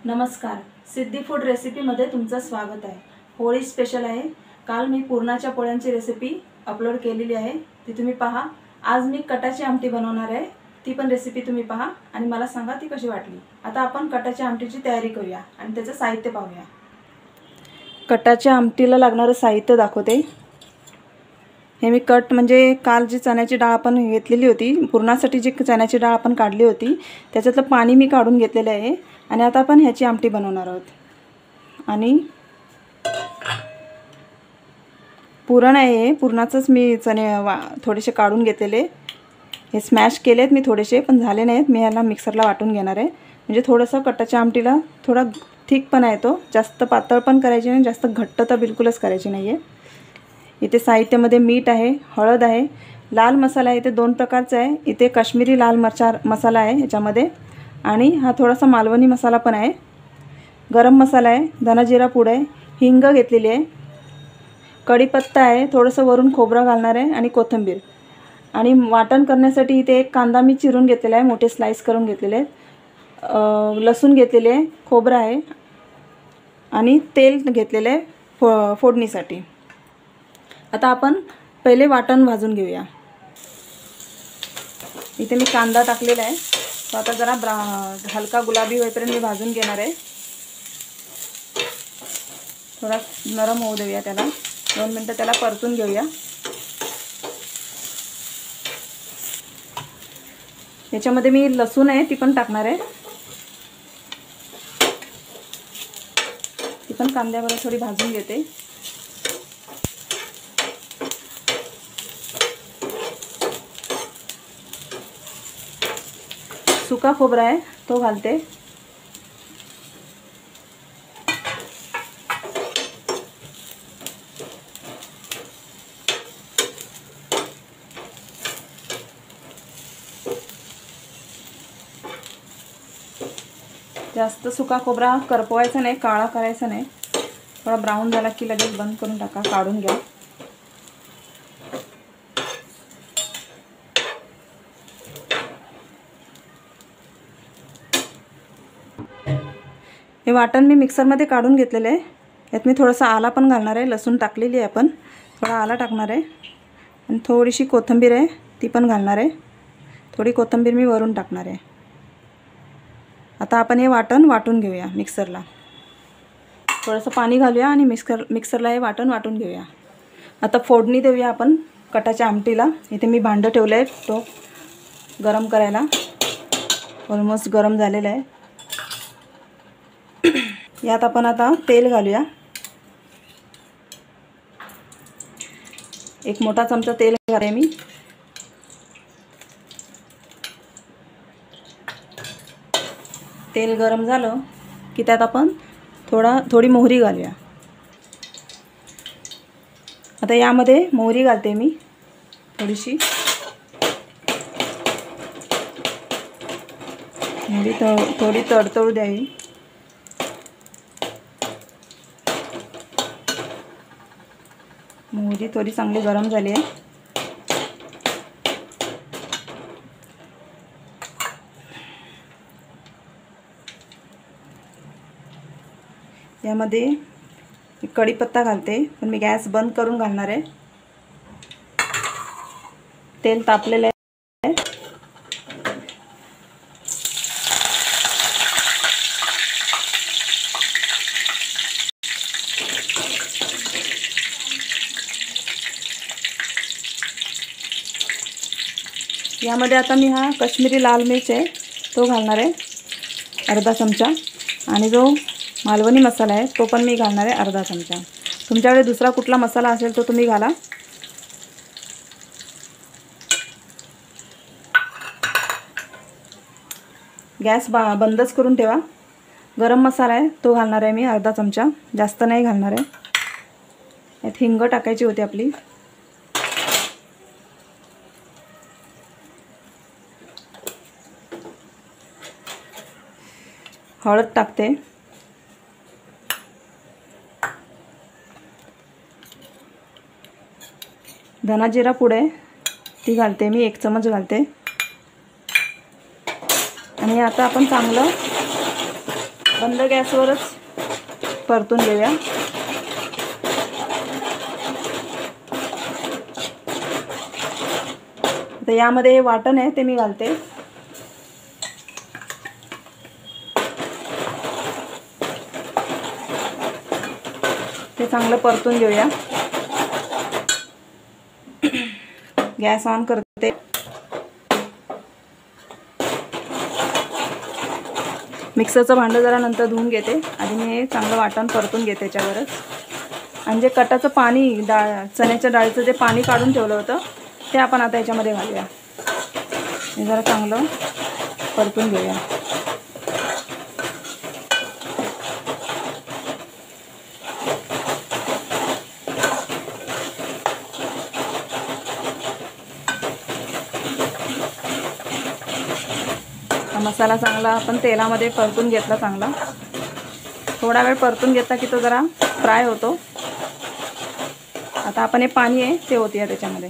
नमस्कार, सिद्धी फूड रेसिपीमध्ये तुमचं स्वागत आहे। होळी स्पेशल आहे। काल मी पुरणाच्या पोळ्यांची रेसिपी अपलोड केलेली आहे, ती तुम्ही पहा। आज मी कटाची आमटी बनवणार आहे, ती पण रेसिपी तुम्ही पहा आणि मला सांगा ती कशी वाटली। आता आपण कटाच्या आमटीची तयारी करूया आणि त्याचं साहित्य पाहूया। कटाच्या आमटीला लागणारं साहित्य दाखवते। हे मी कट म्हणजे काल जी चण्याची डाळ आपण घेतलेली होती, पुरणासाठी जी चण्याची डाळ आपण काढली होती त्याच्यातलं पाणी मी काढून घेतलेलं आहे आणि आता आपण ह्याची आमटी बनवणार आहोत। आणि पुरण आहे, पुरणाचंच मी चणे थोडेसे काढून घेतलेले, हे स्मॅश केलेत मी थोडेसे, पण झाले नाहीत। मी ह्याला मिक्सरला वाटून घेणार आहे, म्हणजे थोडंसं कटाच्या आमटीला थोडा थिकपणा येतो। जास्त पातळ पण करायची नाही, जास्त घट्ट तर बिलकुलच करायची नाही आहे। इथे साहित्यामध्ये मीठ आहे, हळद आहे, लाल मसाला आहे, इथे 2 प्रकारचा आहे। इथे काश्मीरी लाल मसाला आहे ह्याच्यामध्ये, आणि हा थोडासा मालवणी मसाला पण आहे। गरम मसाला आहे, धना जिरा पूड आहे, हिंग घेतलेली आहे, कढीपत्ता आहे, थोडंसं वरून खोबरं घालणार आहे आणि कोथिंबीर। आणि वाटण करण्यासाठी इथे एक कांदा मी चिरून घेतलेला आहे, मोठे स्लाइस करून घेतलेले आहेत, लसूण घेतलेले आहे, खोबरं आहे आणि तेल घेतलेले आहे फोडणीसाठी। आता आपण पहिले वाटण भाजून घेऊया। इथे मी कांदा टाकलेला आहे, तो आता जरा हलका गुलाबी होईपर्यंत मी भाजून घेणार आहे। थोडा नरम होऊ देऊया त्याला, 2 मिनिटं त्याला परतून घेऊया। याच्यामध्ये मी लसूण आहे ती पण टाकणार आहे, ती पण कांद्याबरोबर थोडी भाजून घेते। सुका खोबरा आहे तो घालते, जास्त सुका खोबरा करपवायचा नाही, काळा करायचा नाही, थोडा ब्राऊन झाला की लगेच बंद करून टाका, काढून घ्या। हे वाटण मी मिक्सरमध्ये काढून घेतलेलं आहे, यात मी थोडासा आला पण घालणार आहे, लसूण टाकलेली आहे आपण, थोडा आला टाकणार आहे आणि थोडीशी कोथिंबीर आहे ती पण घालणार आहे, थोडी कोथिंबीर मी वरून टाकणार आहे। आता आपण हे वाटण वाटून घेऊया मिक्सरला, थोडंसं पाणी घालूया आणि मिक्सरला हे वाटण वाटून घेऊया। आता फोडणी देऊया आपण कटाच्या आमटीला। इथे मी भांडं ठेवलं आहे, तो गरम करायला, ऑलमोस्ट गरम झालेलं आहे। यात आपण आता तेल घालूया, 1 मोठा चमचा तेल घाले मी। तेल गरम झालं की त्यात आपण थोडी मोहरी घालूया। आता यामध्ये मोहरी घालते मी थोडीशी, थोडी तडतडू द्यावी। मोहरी थोडी चांगली गरम झाली आहे। यामध्ये कढीपत्ता घालते, पण मी गॅस बंद करून घालणार आहे। तेल तापलेलं आहे, यामध्ये आता मी हा काश्मीरी लाल मिर्च आहे तो घालणार आहे, अर्धा चमचा, आणि जो मालवणी मसाला आहे तो पण मी घालणार आहे, अर्धा चमचा। तुमच्याकडे दुसरा कुठला मसाला असेल तो तुम्ही घाला। गॅस बंदच करून ठेवा। गरम मसाला आहे तो घालणार आहे मी, अर्धा चमचा, जास्त नाही घालणार आहे। यात हिंग टाकायची होती आपली, हळद टाकते, धना जिरा पूड आहे ती घालते मी, 1 चमच घालते। आणि आता आपण चांगलं बंद गॅसवरच परतून घेऊया. तर यामध्ये हे वाटण आहे ते मी घालते. ते चांगलं परतून घेऊया. गॅस ऑन करते. मिक्सरचं भांडं जरा नंतर धुवून घेते. आधी मी हे चांगलं वाटण परतून घेते त्याच्यावरच. आणि जे कटाचं पाणी चण्याच्या डाळीचं जे पाणी काढून ठेवलं होतं ते आपण आता याच्यामध्ये घालूया. हे जरा चांगलं परतून घेऊया. मसाला चांगला आपण तेलामध्ये परतून घेतला. चांगला थोडा वेळ परतून घेतला की तो जरा फ्राय होतो. आता आपण हे पाणी आहे ते होते त्याच्यामध्ये.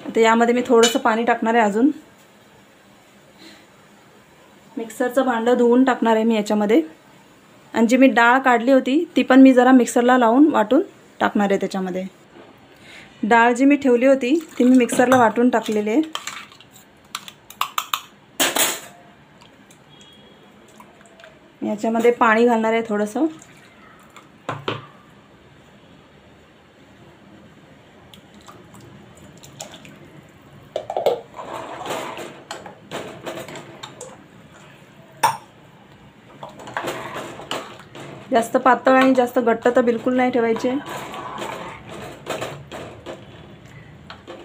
आता यामध्ये मी थोडंसं पाणी टाकणार आहे. अजून मिक्सरचं भांडं धुवून टाकणार आहे मी याच्यामध्ये. आणि जी मी डाळ काढली होती ती पण मी जरा मिक्सरला लावून वाटून टाकणार आहे त्याच्यामध्ये. डाळ जी मी ठेवली होती ती मी मिक्सरला वाटून टाकलेली आहे. याच्यामध्ये पाणी घालणार आहे थोडंसं. जास्त पातळ आणि जास्त घट्ट तर बिलकुल नाही ठेवायचे.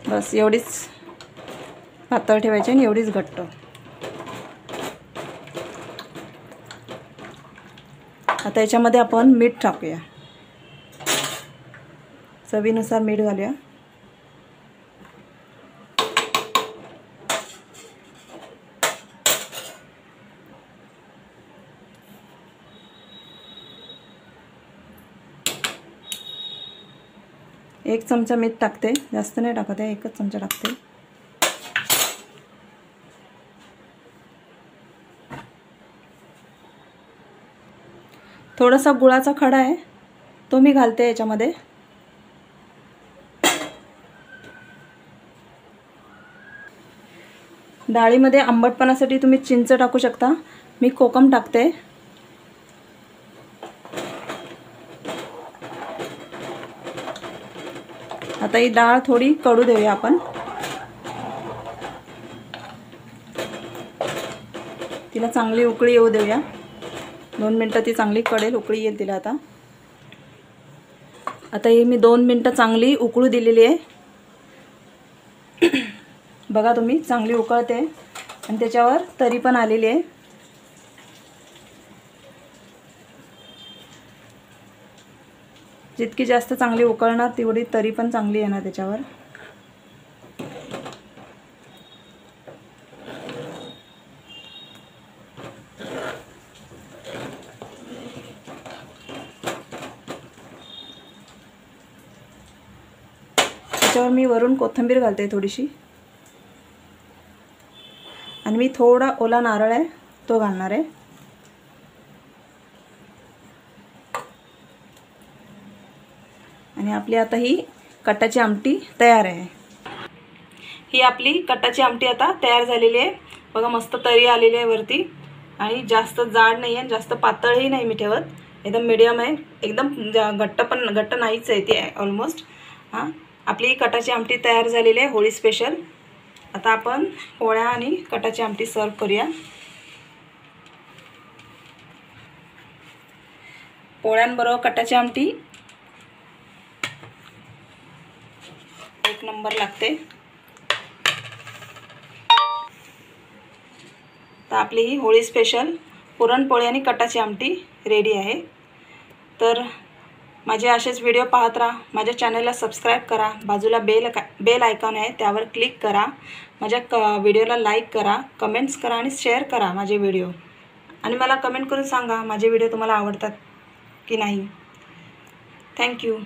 बस एवढीच पातळ ठेवायची आणि एवढीच घट्ट. आता याच्यामध्ये आपण मीठ टाकूया. चवीनुसार मीठ घालूया. एक चमचा मीठ टाकते. जास्त नाही टाकत आहे. एकच चमचा टाकते. थोडासा गुळाचा खडा आहे तो मी घालते याच्यामध्ये. डाळीमध्ये आंबटपणासाठी तुम्ही चिंच टाकू शकता. मी कोकम टाकते. आता ही डाळ थोडी कडू देऊया आपण. तिला चांगली उकळी येऊ देऊया. 2 मिनटं ती चांगली कडेल. उकळी येईल तिला आता. आता ही मी 2 मिनटं चांगली उकळू दिलेली आहे. बघा तुम्ही चांगली उकळते आणि त्याच्यावर तरी पण आलेली आहे. जितकी जास्त चांगली उकळणार तेवढी तरी पण चांगली येणार त्याच्यावर. त्याच्यावर मी वरून कोथिंबीर घालते थोडीशी. आणि मी थोडा ओला नारळ आहे तो घालणार आहे. आणि आपली आता ही कटाची आमटी तयार आहे. ही आपली कटाची आमटी आता तयार झालेली आहे. बघा मस्त तरी आलेली आहे वरती. आणि जास्त जाड नाही आहे जास्त पातळही नाही मी ठेवत. एकदम मीडियम आहे. एकदम घट्ट नाहीच आहे ती ऑलमोस्ट. हां आपली कटाची आमटी तयार झालेली आहे होळी स्पेशल. आता आपण पोळ्या आणि कटाची आमटी सर्व करूया. पोळ्यांबरोबर कटाची आमटी एक नंबर लागते. तर आपली ही होळी स्पेशल पुरणपोळी आणि कटाची आमटी रेडी आहे. तर माझे असेच व्हिडिओ पाहत राहा. माझ्या चॅनलला सबस्क्राईब करा. बाजूला बेल आयकॉन आहे, त्यावर क्लिक करा. माझ्या व्हिडिओला लाईक करा, कमेंट्स करा आणि शेअर करा माझे व्हिडिओ. आणि मला कमेंट करून सांगा माझे व्हिडिओ तुम्हाला आवडतात की नाही. थँक्यू.